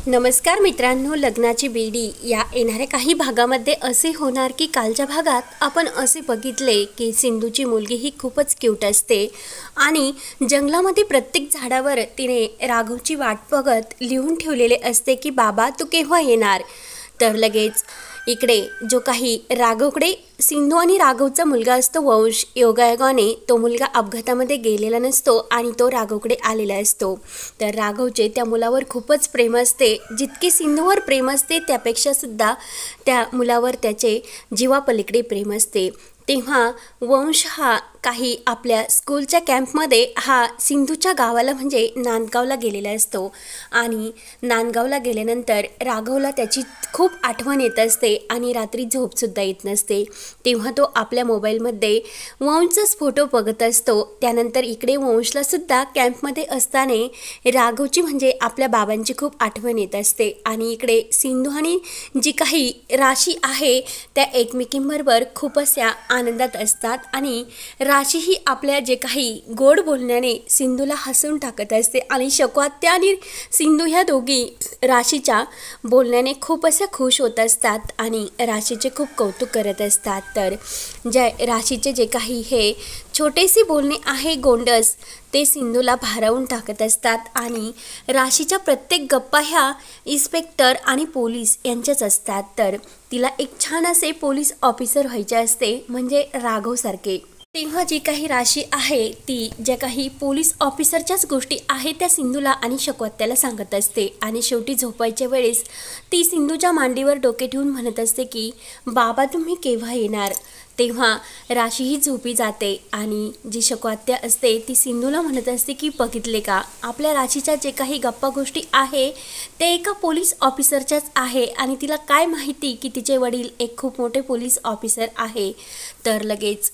नमस्कार मित्रांनो, लग्नाची बेडी या येणाऱ्या काही भागामध्ये असे होणार की कालच्या भागात आपण असे बघितले की सिंधूची मुलगी ही खूपच क्यूट असते आणि जंगलामध्ये प्रत्येक झाडावर तिने राघवची वाट बघत लिहून ठेवलेले असते की बाबा तू केव्हा येणार। तर लगेच इकडे जो काही राघवकडे सिंधू आणि राघवचा मुलगा असतो वंश, योगायोगाने तो मुलगा अपघातामध्ये गेलेला नसतो आणि तो राघवकडे आलेला असतो। तर राघवचे त्या मुलावर खूपच प्रेम असते, जितके सिंधूवर प्रेम असते त्यापेक्षा सुद्धा त्या मुलावर त्याचे जीवापलीकडे प्रेम असते। तेव्हा वंश हा काही आपल्या स्कूलच्या कॅम्पमध्ये हा सिंधूच्या गावाला म्हणजे नांदगावला गेलेला असतो आणि नांदगावला गेल्यानंतर राघवला त्याची खूप आठवण येत असते आणि रात्री झोपसुद्धा येत नसते। तेव्हा तो आपल्या मोबाईलमध्ये वंशचाच फोटो बघत असतो। त्यानंतर इकडे वंशलासुद्धा कॅम्पमध्ये असताना राघवची म्हणजे आपल्या बाबांची खूप आठवण येत असते आणि इकडे सिंधू आणि जी काही राशी आहे त्या एकमेकींबरोबर खूप अशा आनंदात असतात आणि राशी ही आपल्या जे काही गोड बोलण्याने सिंधूला हसवून टाकत असते आणि शकवात्या आणि सिंधू ह्या दोघी राशीच्या बोलण्याने खूप अशा खुश होत असतात आणि राशीचे खूप कौतुक करत असतात। तर राशीचे जे काही हे छोटेसे बोलणे आहे गोंडस ते सिंधूला भारावून टाकत असतात आणि राशीच्या प्रत्येक गप्पा ह्या इन्स्पेक्टर आणि पोलीस यांच्याच असतात। तर तिला एक छान असे पोलीस ऑफिसर व्हायचे असते म्हणजे राघवसारखे। तेव्हा जी काही राशी आहे ती ज्या काही पोलीस ऑफिसरच्याच गोष्टी आहेत त्या सिंधूला आणि शकवत्याला सांगत असते आणि शेवटी झोपायच्या वेळेस ती सिंधूच्या मांडीवर डोके ठेवून म्हणत असते की बाबा तुम्ही केव्हा येणार। तेव्हा राशी ही झोपी जाते आणि जी शकवात्या असते ती सिंधूला म्हणत असते की बघितले का आपल्या राशीच्या जे काही गप्पा गोष्टी आहे ते एका पोलीस ऑफिसरच्याच आहे आणि तिला काय माहिती की तिचे वडील एक खूप मोठे पोलीस ऑफिसर आहे। तर लगेच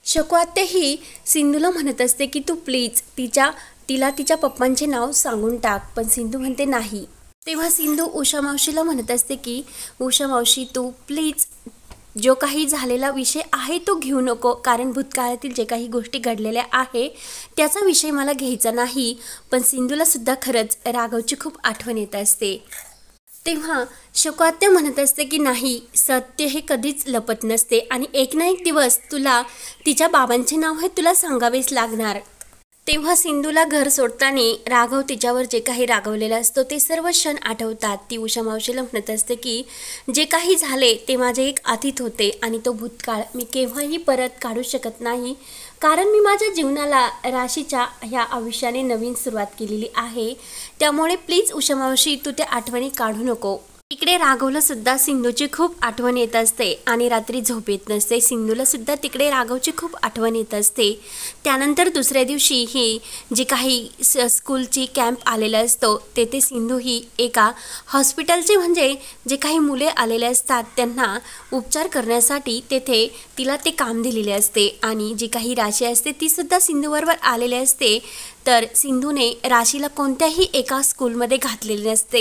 शकवात्या ही सिंधूला म्हणत असते की तू प्लीज तिला तिच्या पप्पांचे नाव सांगून टाक, पण सिंधू म्हणते नाही। तेव्हा सिंधू उषा मावशीला म्हणत असते की उषा मावशी तू प्लीज जो काही झालेला विषय आहे तो घेऊ नको, कारण भूतकाळातील जे काही गोष्टी घडलेल्या आहे त्याचा विषय मला घ्यायचा नाही। पण सिंधूला सुद्धा खरंच राघवची खूप आठवण येत असते। तेव्हा शकवात्या म्हणत असते की नाही, सत्य हे कधीच लपत नसते आणि एक ना एक दिवस तुला तिच्या बाबांचे नाव हे तुला सांगावेच लागणार। तेव्हा सिंधूला घर सोडताना राघव तिच्यावर जे काही रागवलेला असतो ते सर्व क्षण आठवतात। ती उषा मावशीला म्हणत असते की जे काही झाले ते माझे एक अतीत होते आणि तो भूतकाळ मी केव्हाही परत काढू शकत नाही, कारण मी माझ्या जीवनाला राशीच्या ह्या आयुष्याने नवीन सुरुवात केलेली आहे। त्यामुळे प्लीज उषा मावशी तू त्या आठवणी काढू नको। इकडे राघवला सुद्धा सिंधूची खूप आठवण येत असते आणि रात्री झोप येत नसते। सिंधूला सुद्धा तिकडे राघवची खूप आठवण येत असते। त्यानंतर दुसऱ्या दिवशी ही जी काही स्कूलची कॅम्प आलेला असतो तेथे सिंधू ही एका हॉस्पिटलचे म्हणजे जे काही मुले आलेले असतात त्यांना उपचार करण्यासाठी तेथे तिला ते काम दिलेले असते आणि जी काही राशी असते ती सुद्धा सिंधूबरोबर आलेली असते। तर सिंधूने राशीला कोणत्याही एका स्कूलमध्ये घातलेले नसते,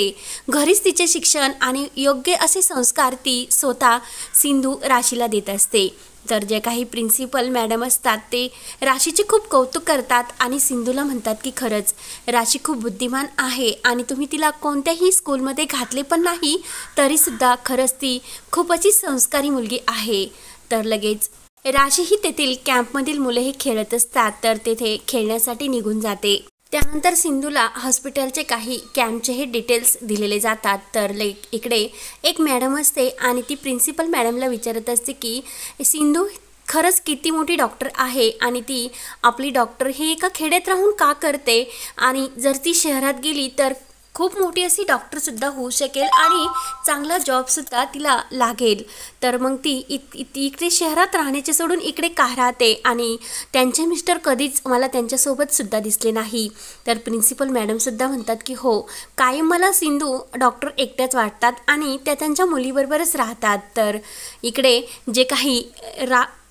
घरीच तिचे शिक्षण आणि योग्य असे संस्कार ती स्वतः सिंधू राशीला देत असते। तर जे काही प्रिन्सिपल मॅडम असतात ते राशीचे खूप कौतुक करतात आणि सिंधूला म्हणतात की खरंच राशी खूप बुद्धिमान आहे आणि तुम्ही तिला कोणत्याही स्कूलमध्ये घातले पण नाही तरीसुद्धा खरंच ती खूप अशी संस्कारी मुलगी आहे। तर लगेच राशी ही तेथील कॅम्पमधील मुले हे खेळत असतात तर तेथे खेळण्यासाठी निघून जाते। त्यानंतर सिंधूला हॉस्पिटलचे काही कॅम्पचे हे डिटेल्स दिलेले जातात। तर इकडे एक मॅडम असते आणि ती प्रिन्सिपल मॅडमला विचारत असते की सिंधू खरंच किती मोठी डॉक्टर आहे आणि ती आपली डॉक्टर हे एका खेड्यात राहून का करते आणि जर ती शहरात गेली तर खूप मोठी अशी डॉक्टरसुद्धा होऊ शकेल आणि चांगला जॉबसुद्धा तिला लागेल। तर मग ती इकडे शहरात राहण्याचे सोडून इकडे का राहते आणि त्यांचे मिस्टर कधीच मला त्यांच्यासोबतसुद्धा दिसले नाही। तर प्रिन्सिपल मॅडमसुद्धा म्हणतात की हो, कायम मला सिंधू डॉक्टर एकट्याच वाटतात आणि त्या त्यांच्या मुलीबरोबरच राहतात। तर इकडे जे काही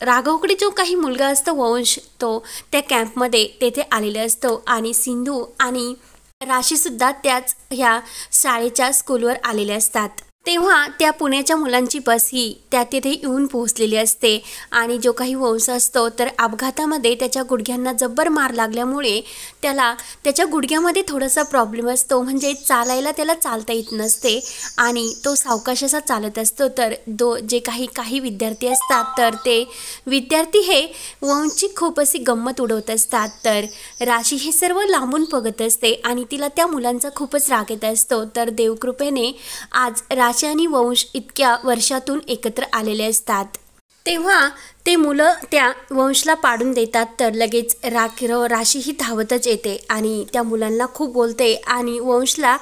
राघवकडे जो काही मुलगा असतो वंश तो त्या कॅम्पमध्ये तेथे आलेला असतो आणि सिंधू आणि राशीसुद्धा त्याच ह्या शाळेच्या स्कूलवर आलेल्या असतात। तेव्हा त्या पुण्याच्या मुलांची बस ही त्या तिथे येऊन पोहोचलेली असते आणि जो काही वंश असतो तर अपघातामध्ये त्याच्या गुडघ्यांना जब्बर मार लागल्यामुळे त्याला त्याच्या गुडघ्यामध्ये थोडासा प्रॉब्लेम असतो, म्हणजे चालायला त्याला चालता येत नसते आणि तो सावकाश असा चालत असतो। तर जे काही विद्यार्थी असतात तर ते विद्यार्थी हे वंशची खूप अशी गंमत उडवत असतात। तर राशी हे सर्व लांबून बघत असते आणि तिला त्या मुलांचा खूपच राग येत असतो। तर देवकृपेने आज राशी आणि वंश इतक्या वर्षातून एकत्र आलेले असतात। तेव्हा ते मुलं त्या वंशला पाडून देतात। तर लगेच राशी ही धावतच येते आणि त्या मुलांना खूप बोलते आणि वंशला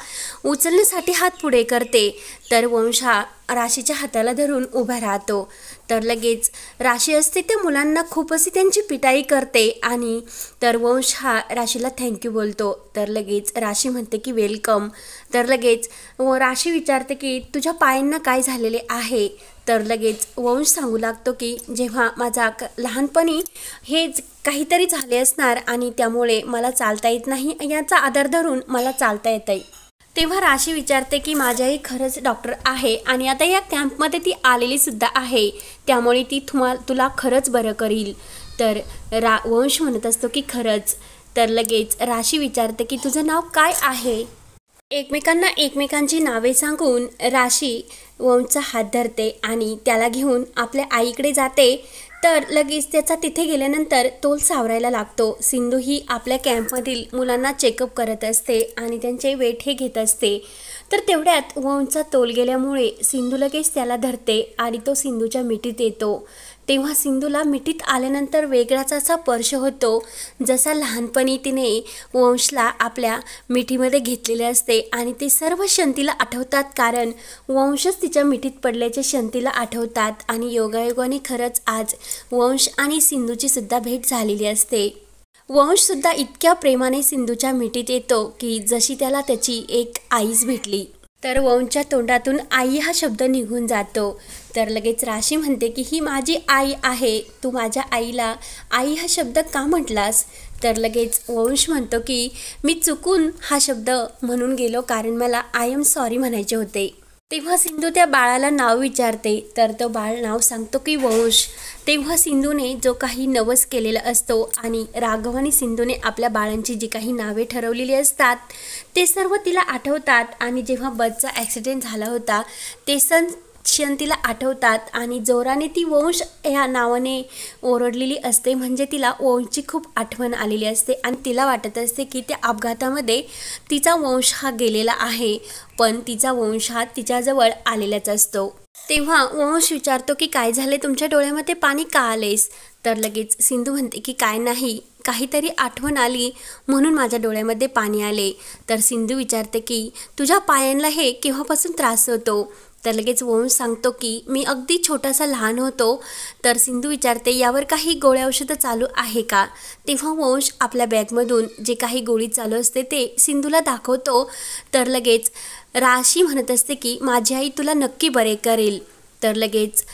उचलण्यासाठी हात पुढे करते। तर वंश हा राशीच्या हाताला धरून उभा राहतो। तर लगेच राशी असते त्या मुलांना खूप अशी त्यांची पिटाई करते आणि तर वंश हा राशीला थँक्यू बोलतो। तर लगेच राशी म्हणते की वेलकम। तर लगेच राशी विचारते की तुझ्या पायांना काय झालेले आहे। तर लगेच वंश सांगू लागतो की जेव्हा माझा लहानपणी हेच काहीतरी झाले असणार आणि त्यामुळे मला चालता येत नाही, याचा आधार धरून मला चालता येतंय। तेव्हा राशी विचारते की माझ्याही खरंच डॉक्टर आहे आणि आता या कॅम्पमध्ये ती आलेली सुद्धा आहे, त्यामुळे ती तुला खरंच बरं करील। तर वंश म्हणत असतो की खरंच। तर लगेच राशी विचारते की तुझं नाव काय आहे। एकमेकांना एकमेकांची नावे सांगून राशी वंशचा हात धरते आणि त्याला घेऊन आपल्या आईकडे जाते। तर लगेच त्याचा तिथे गेल्यानंतर तोल सावरायला लागतो। सिंधू ही आपल्या कॅम्पमधील मुलांना चेकअप करत असते आणि त्यांचे वेट हे घेत असते। तर तेवढ्यात वंशचा तोल गेल्यामुळे सिंधू लगेच त्याला धरते आणि तो सिंधूच्या मिठीत येतो। तेव्हा सिंधूला मिठीत आल्यानंतर वेगळाच असा स्पर्श होतो, जसा लहानपणी तिने वंशला आपल्या मिठीमध्ये घेतलेले असते आणि ते सर्व क्षण तिला आठवतात, कारण वंशच तिच्या मिठीत पडल्याचे क्षण तिला आठवतात आणि योगायोगाने खरंच आज वंश आणि सिंधूची सुद्धा भेट झालेली असते। वंश सुद्धा इतक्या प्रेमाने सिंधूच्या मिठीत येतो की जशी त्याला त्याची एक आईच भेटली। तर वंशच्या तोंडातून आई हा शब्द निघून जातो। तर लगेच राशी म्हणते की ही माझी आई आहे, तू माझ्या आईला आई हा शब्द का म्हटलास। तर लगेच वंश म्हणतो की मी चुकून हा शब्द म्हणून गेलो, कारण मला आय एम सॉरी म्हणायचे होते। तेव्हा सिंधू त्या बाळाला नाव विचारते। तर तो बाळ नाव सांगतो की वंश। तेव्हा सिंधूने जो काही नवस केलेला असतो आणि राघव आणि सिंधूने आपल्या बाळांची जी काही नावे ठरवलेली असतात ते सर्व तिला आठवतात आणि जेव्हा बसचा ॲक्सिडेंट झाला होता ते क्षण तिला आठवतात आणि जोराने ती वंश या नावाने ओरडलेली असते, म्हणजे तिला वंशची खूप आठवण आलेली असते आणि तिला वाटत असते की त्या अपघातामध्ये तिचा वंश हा गेलेला आहे, पण तिचा वंश हा तिच्याजवळ आलेलाच असतो। तेव्हा वंश विचारतो की काय झाले, तुमच्या डोळ्यामध्ये पाणी का आलेस। तर लगेच सिंधू म्हणते की काय नाही, काहीतरी आठवण आली म्हणून माझ्या डोळ्यामध्ये पाणी आले। तर सिंधू विचारते की तुझ्या पायांना हे केव्हापासून त्रास होतो। तर लगेच वंश सांगतो की मी अगदी छोटासा लहान होतो। तर सिंधू विचारते यावर काही गोळ्या औषधं चालू आहे का। तेव्हा वंश आपल्या बॅगमधून जे काही गोळी चालू असते ते सिंधूला दाखवतो। तर लगेच राशी म्हणत असते की माझी आई तुला नक्की बरे करेल। तर लगेच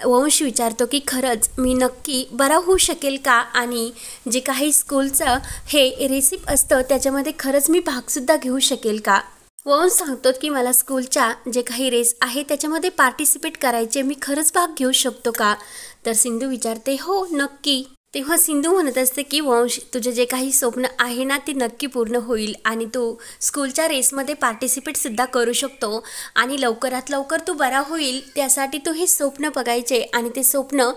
वंश विचारतो की खरंच मी नक्की बरा होऊ शकेल का, आणि जे काही स्कूलचं हे रेसिप असतं त्याच्यामध्ये खरंच मी भागसुद्धा घेऊ शकेल का। वंश सांगतो की मला स्कूलच्या जे काही रेस आहे त्याच्यामध्ये पार्टिसिपेट करायचे, मी खरंच भाग घेऊ शकतो का। तर सिंधू विचारते हो नक्की। तेव्हा सिंधू म्हणत असते की वंश तुझे जे काही स्वप्न आहे ना ते नक्की पूर्ण होईल आणि तू स्कूलच्या रेसमध्ये पार्टिसिपेटसुद्धा करू शकतो आणि लवकरात लवकर तू बरा होईल, त्यासाठी तू हे स्वप्न बघायचे आणि ते स्वप्न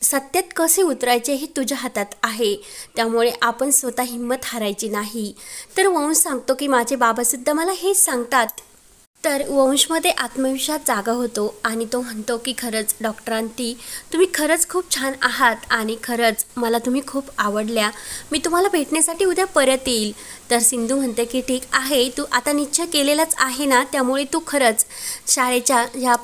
सत्यात कसे उतरायचे हे तुझ्या हातात आहे, त्यामुळे आपण स्वतः हिंमत हारायची नाही। तर वंश सांगतो की माझे बाबासुद्धा मला हेच सांगतात। तर वंशमध्ये आत्मविश्वास जागा होतो आणि तो म्हणतो की खरंच डॉक्टरांती तुम्ही खरंच खूप छान आहात आणि खरंच मला तुम्ही खूप आवडल्या, मी तुम्हाला भेटण्यासाठी उद्या परत येईल। तर सिंधू म्हणते की ठीक आहे, तू आता निश्चय केलेलाच आहे ना, त्यामुळे तू खरंच शाळेच्या ह्या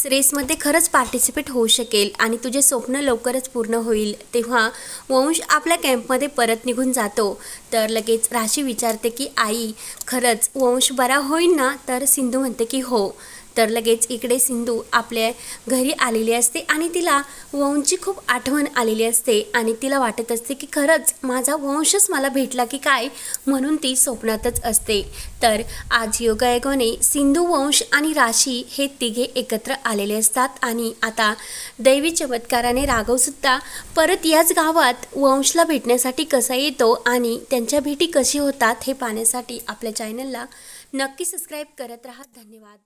रेसमध्ये खरंच पार्टिसिपेट होऊ शकेल आणि तुझे स्वप्न लवकरच पूर्ण होईल। तेव्हा वंश आपल्या कॅम्पमध्ये परत निघून जातो। तर लगेच राशी विचारते की आई खरंच वंश बरा होईल ना। तर सिंधू म्हणते की हो। तर लगेच इकडे सिंधू आपल्या घरी आलेली असते आणि तिला वंशची खूप आठवण आलेली असते आणि तिला वाटत असते की खरंच माझा वंशच मला भेटला की काय, म्हणून ती स्वप्नातच असते। तर आज योगायोगाने सिंधू, वंश आणि राशी हे तिघे एकत्र आलेले असतात आणि आता दैवी चमत्काराने राघवसुद्धा परत याच गावात वंशला भेटण्यासाठी कसा येतो आणि त्यांच्या भेटी कशी होतात हे पाहण्यासाठी आपल्या चॅनलला नक्की सबस्क्राईब करत राहा। धन्यवाद।